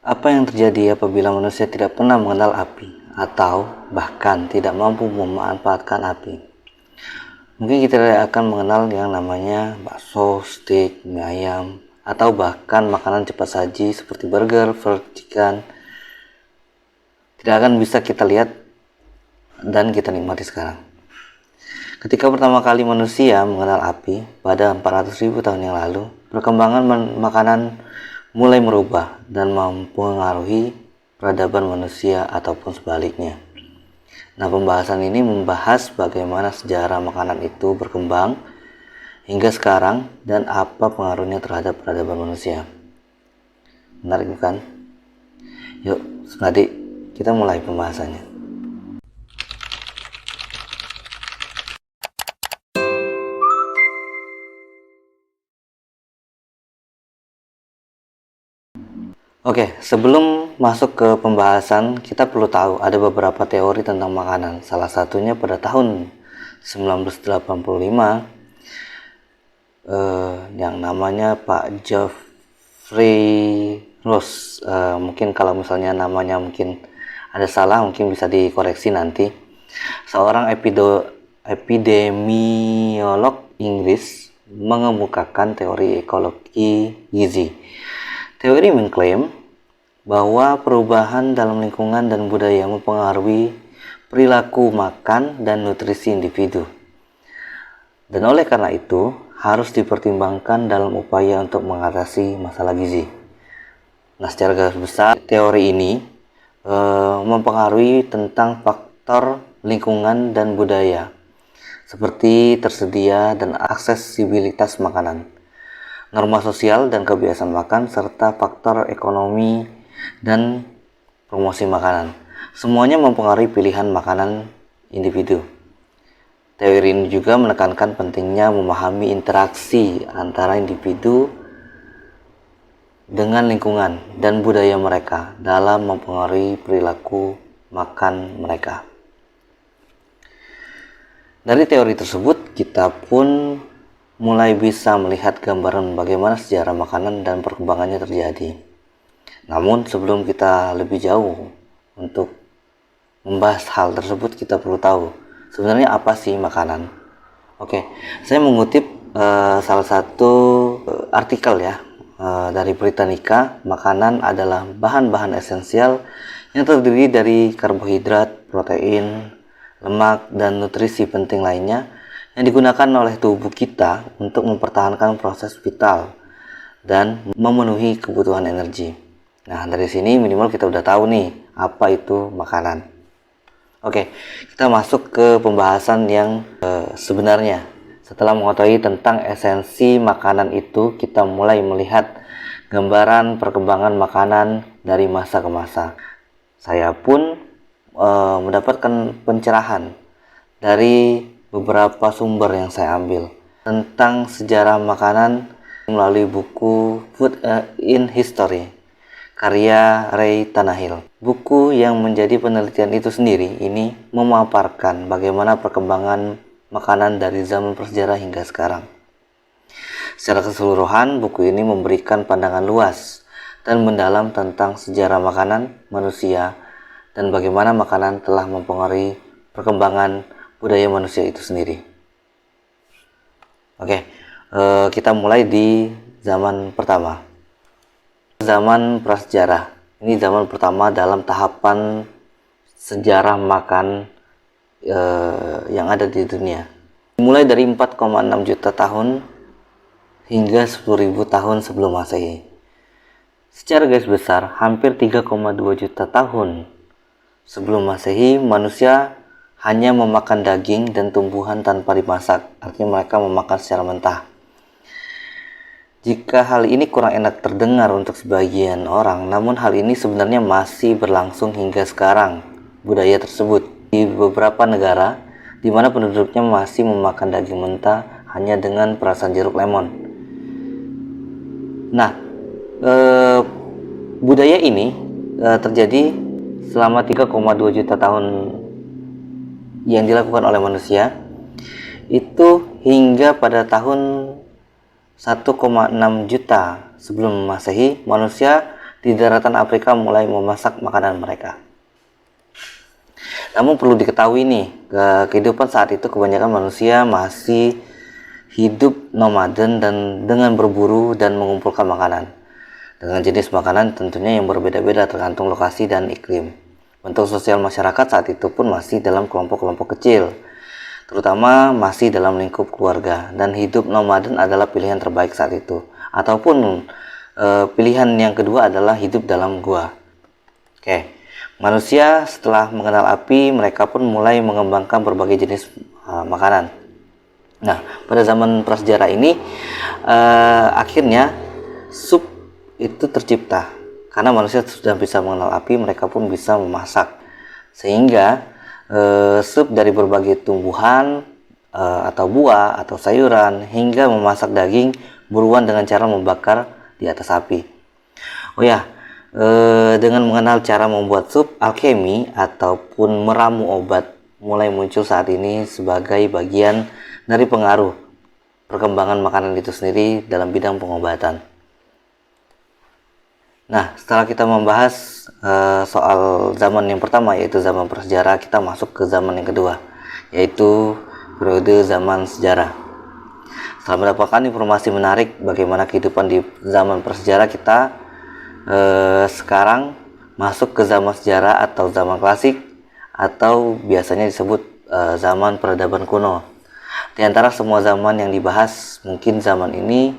Apa yang terjadi apabila manusia tidak pernah mengenal api atau bahkan tidak mampu memanfaatkan api? Mungkin kita tidak akan mengenal yang namanya bakso, steak, mie ayam, atau bahkan makanan cepat saji seperti burger, fried chicken. Tidak akan bisa kita lihat dan kita nikmati sekarang. Ketika pertama kali manusia mengenal api pada 400.000 tahun yang lalu, perkembangan makanan mulai merubah dan mempengaruhi peradaban manusia ataupun sebaliknya. Nah, pembahasan ini membahas bagaimana sejarah makanan itu berkembang hingga sekarang dan apa pengaruhnya terhadap peradaban manusia. Menarik bukan? Yuk, adik, kita mulai pembahasannya. Oke, sebelum masuk ke pembahasan, kita perlu tahu ada beberapa teori tentang makanan. Salah satunya pada tahun 1985 yang namanya Pak Geoffrey Ross. Mungkin kalau misalnya namanya mungkin ada salah, mungkin bisa dikoreksi nanti. Seorang epidemiolog Inggris mengemukakan teori ekologi gizi. Teori mengklaim bahwa perubahan dalam lingkungan dan budaya mempengaruhi perilaku makan dan nutrisi individu. Dan oleh karena itu, harus dipertimbangkan dalam upaya untuk mengatasi masalah gizi. Nah, secara garis besar, teori ini mempengaruhi tentang faktor lingkungan dan budaya, seperti tersedia dan aksesibilitas makanan, norma sosial dan kebiasaan makan, serta faktor ekonomi dan promosi makanan. Semuanya mempengaruhi pilihan makanan individu. Teori ini juga menekankan pentingnya memahami interaksi antara individu dengan lingkungan dan budaya mereka dalam mempengaruhi perilaku makan mereka. Dari teori tersebut, kita pun mulai bisa melihat gambaran bagaimana sejarah makanan dan perkembangannya terjadi. Namun sebelum kita lebih jauh untuk membahas hal tersebut, kita perlu tahu sebenarnya apa sih makanan. Oke, saya mengutip salah satu artikel ya dari Britannica. Makanan adalah bahan-bahan esensial yang terdiri dari karbohidrat, protein, lemak, dan nutrisi penting lainnya yang digunakan oleh tubuh kita untuk mempertahankan proses vital dan memenuhi kebutuhan energi. Nah, dari sini minimal kita udah tahu nih apa itu makanan. Oke, kita masuk ke pembahasan yang sebenarnya. Setelah mengetahui tentang esensi makanan itu, kita mulai melihat gambaran perkembangan makanan dari masa ke masa. Saya pun mendapatkan pencerahan dari beberapa sumber yang saya ambil tentang sejarah makanan melalui buku Food in History karya Ray Tannehill. Buku yang menjadi penelitian itu sendiri ini memaparkan bagaimana perkembangan makanan dari zaman prasejarah hingga sekarang. Secara keseluruhan, buku ini memberikan pandangan luas dan mendalam tentang sejarah makanan manusia dan bagaimana makanan telah mempengaruhi perkembangan budaya manusia itu sendiri. Oke, kita mulai di zaman pertama. Zaman prasejarah. Ini zaman pertama dalam tahapan sejarah makan yang ada di dunia. Mulai dari 4,6 juta tahun hingga 10.000 tahun sebelum Masehi. Secara garis besar, hampir 3,2 juta tahun sebelum Masehi, manusia hanya memakan daging dan tumbuhan tanpa dimasak, artinya mereka memakan secara mentah. Jika hal ini kurang enak terdengar untuk sebagian orang, namun hal ini sebenarnya masih berlangsung hingga sekarang. Budaya tersebut di beberapa negara di mana penduduknya masih memakan daging mentah hanya dengan perasan jeruk lemon. Nah, budaya ini terjadi selama 3,2 juta tahun yang dilakukan oleh manusia itu hingga pada tahun 1,6 juta sebelum Masehi, manusia di daratan Afrika mulai memasak makanan mereka. Namun perlu diketahui nih, kehidupan saat itu kebanyakan manusia masih hidup nomaden dan dengan berburu dan mengumpulkan makanan. Dengan jenis makanan tentunya yang berbeda-beda tergantung lokasi dan iklim. Bentuk sosial masyarakat saat itu pun masih dalam kelompok-kelompok kecil, terutama masih dalam lingkup keluarga, dan hidup nomaden adalah pilihan terbaik saat itu. Ataupun pilihan yang kedua adalah hidup dalam gua. Manusia setelah mengenal api, mereka pun mulai mengembangkan berbagai jenis makanan. Nah, pada zaman prasejarah ini akhirnya sup itu tercipta. Karena manusia sudah bisa mengenal api, mereka pun bisa memasak. Sehingga sup dari berbagai tumbuhan atau buah atau sayuran hingga memasak daging buruan dengan cara membakar di atas api. Dengan mengenal cara membuat sup, alkemi ataupun meramu obat mulai muncul saat ini sebagai bagian dari pengaruh perkembangan makanan itu sendiri dalam bidang pengobatan. Nah, setelah kita membahas soal zaman yang pertama, yaitu zaman prasejarah, kita masuk ke zaman yang kedua, yaitu periode zaman sejarah. Setelah mendapatkan informasi menarik bagaimana kehidupan di zaman prasejarah, kita sekarang masuk ke zaman sejarah atau zaman klasik, atau biasanya disebut zaman peradaban kuno. Di antara semua zaman yang dibahas, mungkin zaman ini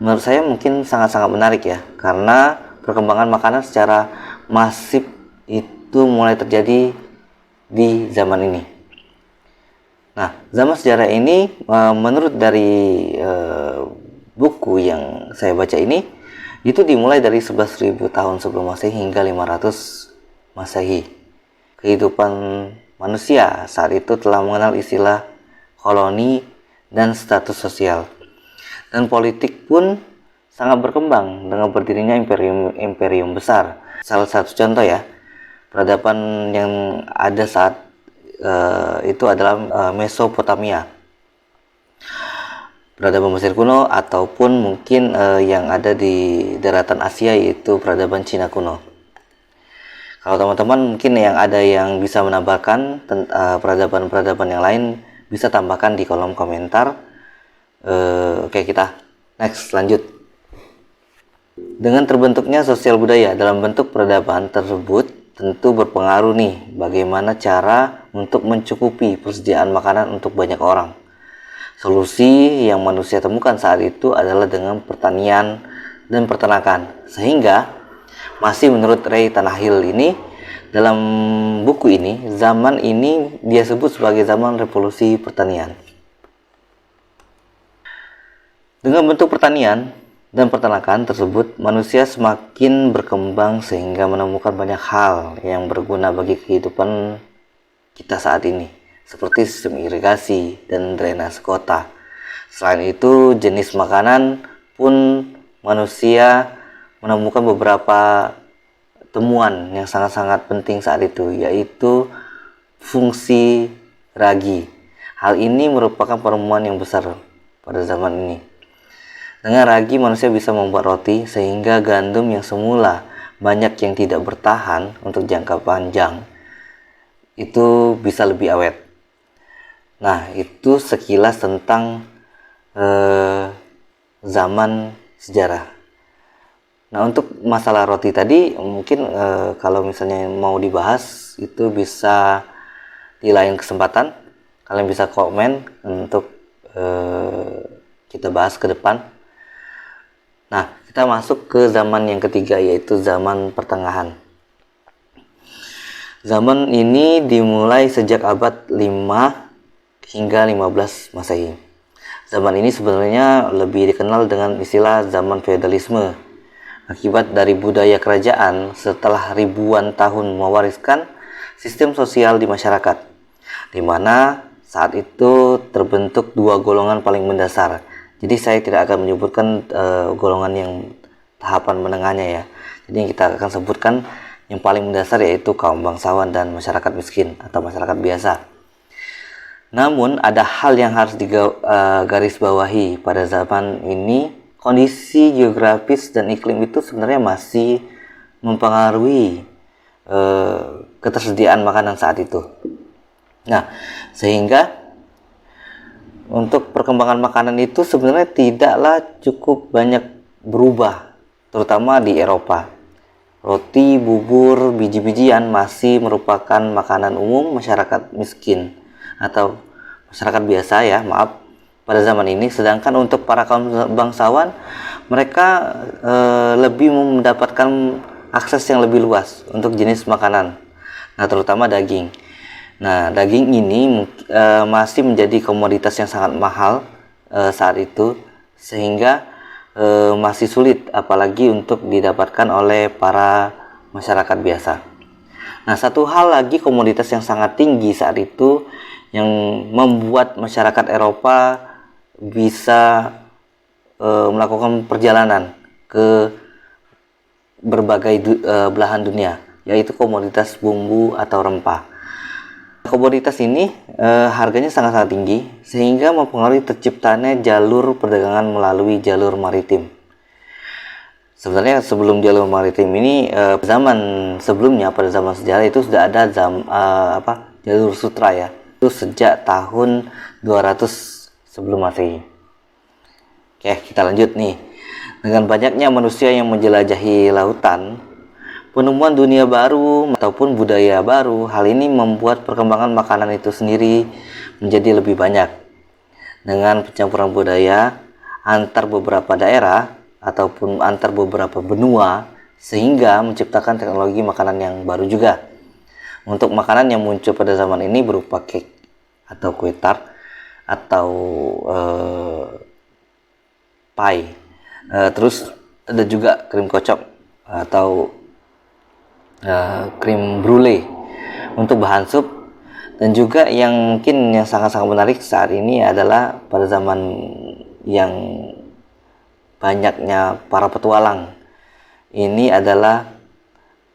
menurut saya mungkin sangat-sangat menarik ya, karena perkembangan makanan secara masif itu mulai terjadi di zaman ini. Nah, zaman sejarah ini menurut dari buku yang saya baca ini, itu dimulai dari 11.000 tahun sebelum Masehi hingga 500 Masehi. Kehidupan manusia saat itu telah mengenal istilah koloni dan status sosial. Dan politik pun sangat berkembang dengan berdirinya imperium besar. Salah satu contoh ya, peradaban yang ada saat itu adalah Mesopotamia, peradaban Mesir kuno, ataupun mungkin yang ada di daratan Asia, yaitu peradaban Cina kuno. Kalau teman-teman mungkin yang ada yang bisa menambahkan peradaban-peradaban yang lain, bisa tambahkan di kolom komentar. Kita next lanjut. Dengan terbentuknya sosial budaya dalam bentuk peradaban tersebut, tentu berpengaruh nih bagaimana cara untuk mencukupi persediaan makanan untuk banyak orang. Solusi yang manusia temukan saat itu adalah dengan pertanian dan peternakan. Sehingga masih menurut Ray Tannehill ini, dalam buku ini, zaman ini dia sebut sebagai zaman revolusi pertanian. Dengan bentuk pertanian dan peternakan tersebut, manusia semakin berkembang sehingga menemukan banyak hal yang berguna bagi kehidupan kita saat ini, seperti sistem irigasi dan drainase kota. Selain itu, jenis makanan pun manusia menemukan beberapa temuan yang sangat-sangat penting saat itu, yaitu fungsi ragi. Hal ini merupakan penemuan yang besar pada zaman ini. Dengan ragi, manusia bisa membuat roti sehingga gandum yang semula banyak yang tidak bertahan untuk jangka panjang itu bisa lebih awet. Nah, itu sekilas tentang zaman sejarah. Nah, untuk masalah roti tadi mungkin kalau misalnya mau dibahas itu bisa di lain kesempatan. Kalian bisa komen untuk kita bahas ke depan. Nah, kita masuk ke zaman yang ketiga, yaitu zaman pertengahan. Zaman ini dimulai sejak abad 5 hingga 15 Masehi. Zaman ini sebenarnya lebih dikenal dengan istilah zaman feodalisme, akibat dari budaya kerajaan setelah ribuan tahun mewariskan sistem sosial di masyarakat, di mana saat itu terbentuk dua golongan paling mendasar. Jadi saya tidak akan menyebutkan golongan yang tahapan menengahnya ya. Jadi yang kita akan sebutkan yang paling mendasar, yaitu kaum bangsawan dan masyarakat miskin atau masyarakat biasa. Namun ada hal yang harus digarisbawahi pada zaman ini. Kondisi geografis dan iklim itu sebenarnya masih mempengaruhi ketersediaan makanan saat itu. Nah, sehingga untuk perkembangan makanan itu sebenarnya tidaklah cukup banyak berubah, terutama di Eropa. Roti, bubur, biji-bijian masih merupakan makanan umum masyarakat miskin atau masyarakat biasa ya, maaf, pada zaman ini. Sedangkan untuk para kaum bangsawan, mereka lebih mendapatkan akses yang lebih luas untuk jenis makanan, nah terutama daging. Nah, daging ini masih menjadi komoditas yang sangat mahal saat itu, sehingga masih sulit apalagi untuk didapatkan oleh para masyarakat biasa. Nah, satu hal lagi komoditas yang sangat tinggi saat itu yang membuat masyarakat Eropa bisa melakukan perjalanan ke berbagai belahan dunia, yaitu komoditas bumbu atau rempah. Komoditas ini harganya sangat-sangat tinggi sehingga mempengaruhi terciptanya jalur perdagangan melalui jalur maritim. Sebenarnya sebelum jalur maritim ini zaman sebelumnya, pada zaman sejarah itu sudah ada jalur sutra ya. Itu sejak tahun 200 sebelum Masehi. Oke, kita lanjut nih. Dengan banyaknya manusia yang menjelajahi lautan, penemuan dunia baru ataupun budaya baru, hal ini membuat perkembangan makanan itu sendiri menjadi lebih banyak. Dengan pencampuran budaya antar beberapa daerah ataupun antar beberapa benua, sehingga menciptakan teknologi makanan yang baru juga. Untuk makanan yang muncul pada zaman ini berupa cake atau kue tart atau pie. Terus ada juga krim kocok atau krim brulee untuk bahan sup. Dan juga yang mungkin yang sangat-sangat menarik saat ini adalah pada zaman yang banyaknya para petualang, ini adalah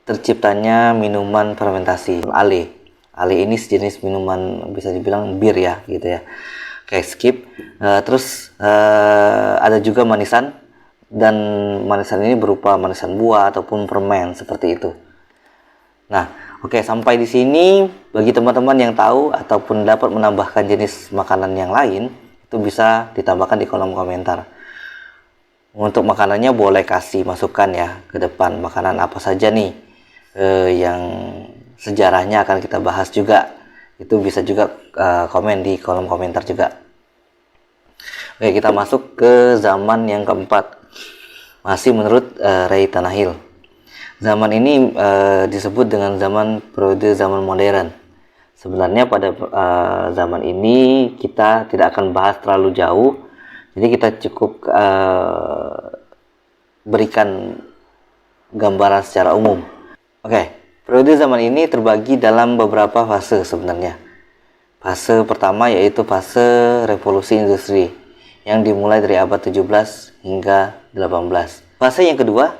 terciptanya minuman fermentasi, ale. Ale ini sejenis minuman, bisa dibilang bir ya gitu ya. Oke, skip. Terus ada juga manisan, dan manisan ini berupa manisan buah ataupun permen seperti itu. Nah, oke, sampai di sini bagi teman-teman yang tahu ataupun dapat menambahkan jenis makanan yang lain, itu bisa ditambahkan di kolom komentar. Untuk makanannya boleh kasih masukan ya ke depan, makanan apa saja nih yang sejarahnya akan kita bahas juga. Itu bisa juga komen di kolom komentar juga. Oke, kita masuk ke zaman yang keempat. Masih menurut Ray Tannehill. Zaman ini disebut dengan periode zaman modern. Sebenarnya pada zaman ini kita tidak akan bahas terlalu jauh, jadi kita cukup berikan gambaran secara umum. Oke, periode zaman ini terbagi dalam beberapa fase sebenarnya. Fase pertama yaitu fase revolusi industri yang dimulai dari abad 17 hingga 18. Fase yang kedua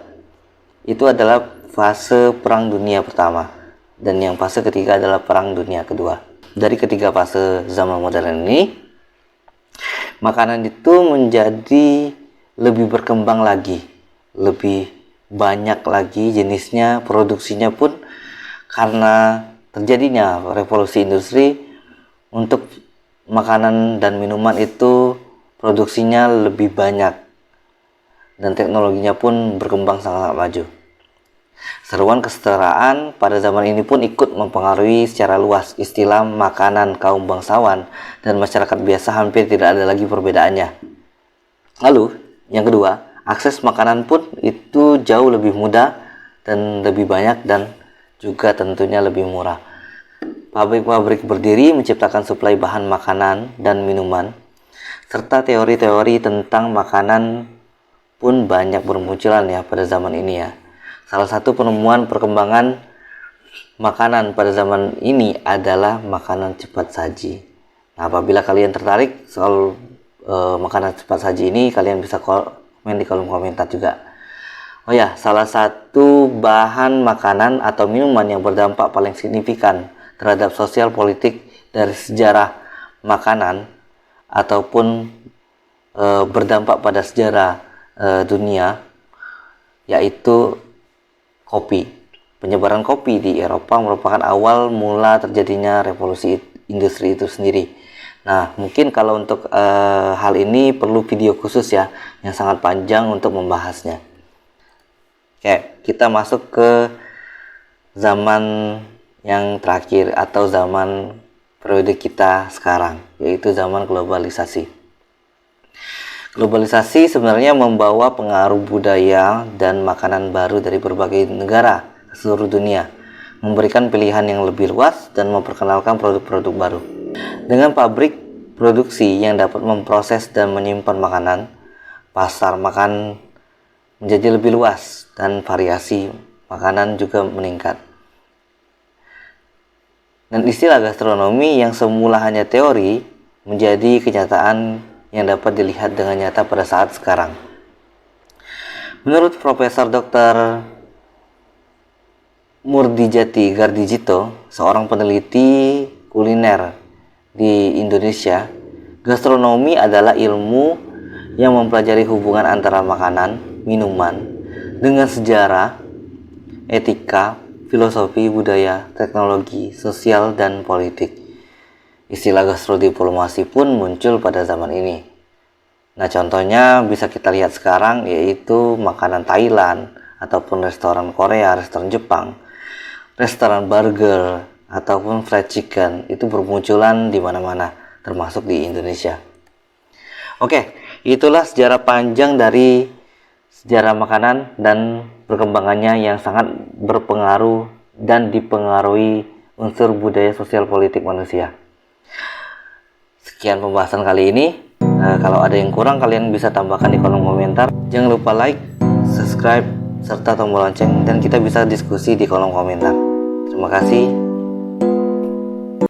itu adalah fase Perang Dunia Pertama, dan yang fase ketiga adalah Perang Dunia Kedua. Dari ketiga fase zaman modern ini, makanan itu menjadi lebih berkembang lagi, lebih banyak lagi jenisnya, produksinya pun karena terjadinya revolusi industri. Untuk makanan dan minuman itu produksinya lebih banyak dan teknologinya pun berkembang sangat maju. Seruan kesetaraan pada zaman ini pun ikut mempengaruhi secara luas istilah makanan kaum bangsawan, dan masyarakat biasa hampir tidak ada lagi perbedaannya. Lalu, yang kedua, akses makanan pun itu jauh lebih mudah dan lebih banyak, dan juga tentunya lebih murah. Pabrik-pabrik berdiri menciptakan suplai bahan makanan dan minuman, serta teori-teori tentang makanan pun banyak bermunculan ya pada zaman ini ya. Salah satu penemuan perkembangan makanan pada zaman ini adalah makanan cepat saji. Nah, apabila kalian tertarik soal makanan cepat saji ini, kalian bisa komen di kolom komentar juga. Oh ya, salah satu bahan makanan atau minuman yang berdampak paling signifikan terhadap sosial politik dari sejarah makanan ataupun berdampak pada sejarah dunia, yaitu kopi. Penyebaran kopi di Eropa merupakan awal mula terjadinya revolusi industri itu sendiri. Nah, mungkin kalau untuk hal ini perlu video khusus ya, yang sangat panjang untuk membahasnya. Oke, kita masuk ke zaman yang terakhir atau zaman periode kita sekarang, yaitu zaman globalisasi. Globalisasi sebenarnya membawa pengaruh budaya dan makanan baru dari berbagai negara ke seluruh dunia, memberikan pilihan yang lebih luas dan memperkenalkan produk-produk baru. Dengan pabrik produksi yang dapat memproses dan menyimpan makanan, pasar makan menjadi lebih luas dan variasi makanan juga meningkat. Dan istilah gastronomi yang semula hanya teori menjadi kenyataan yang dapat dilihat dengan nyata pada saat sekarang. Menurut Profesor Dr. Murdijati Gardijito, seorang peneliti kuliner di Indonesia, gastronomi adalah ilmu yang mempelajari hubungan antara makanan, minuman, dengan sejarah, etika, filosofi, budaya, teknologi, sosial, dan politik. Istilah gastrodiplomasi pun muncul pada zaman ini. Nah, contohnya bisa kita lihat sekarang, yaitu makanan Thailand, ataupun restoran Korea, restoran Jepang, restoran burger, ataupun fried chicken, itu bermunculan di mana-mana, termasuk di Indonesia. Oke, itulah sejarah panjang dari sejarah makanan dan perkembangannya yang sangat berpengaruh dan dipengaruhi unsur budaya sosial politik manusia. Sekian pembahasan kali ini. Kalau ada yang kurang, kalian bisa tambahkan di kolom komentar. Jangan lupa like, subscribe, serta tombol lonceng, dan kita bisa diskusi di kolom komentar. Terima kasih.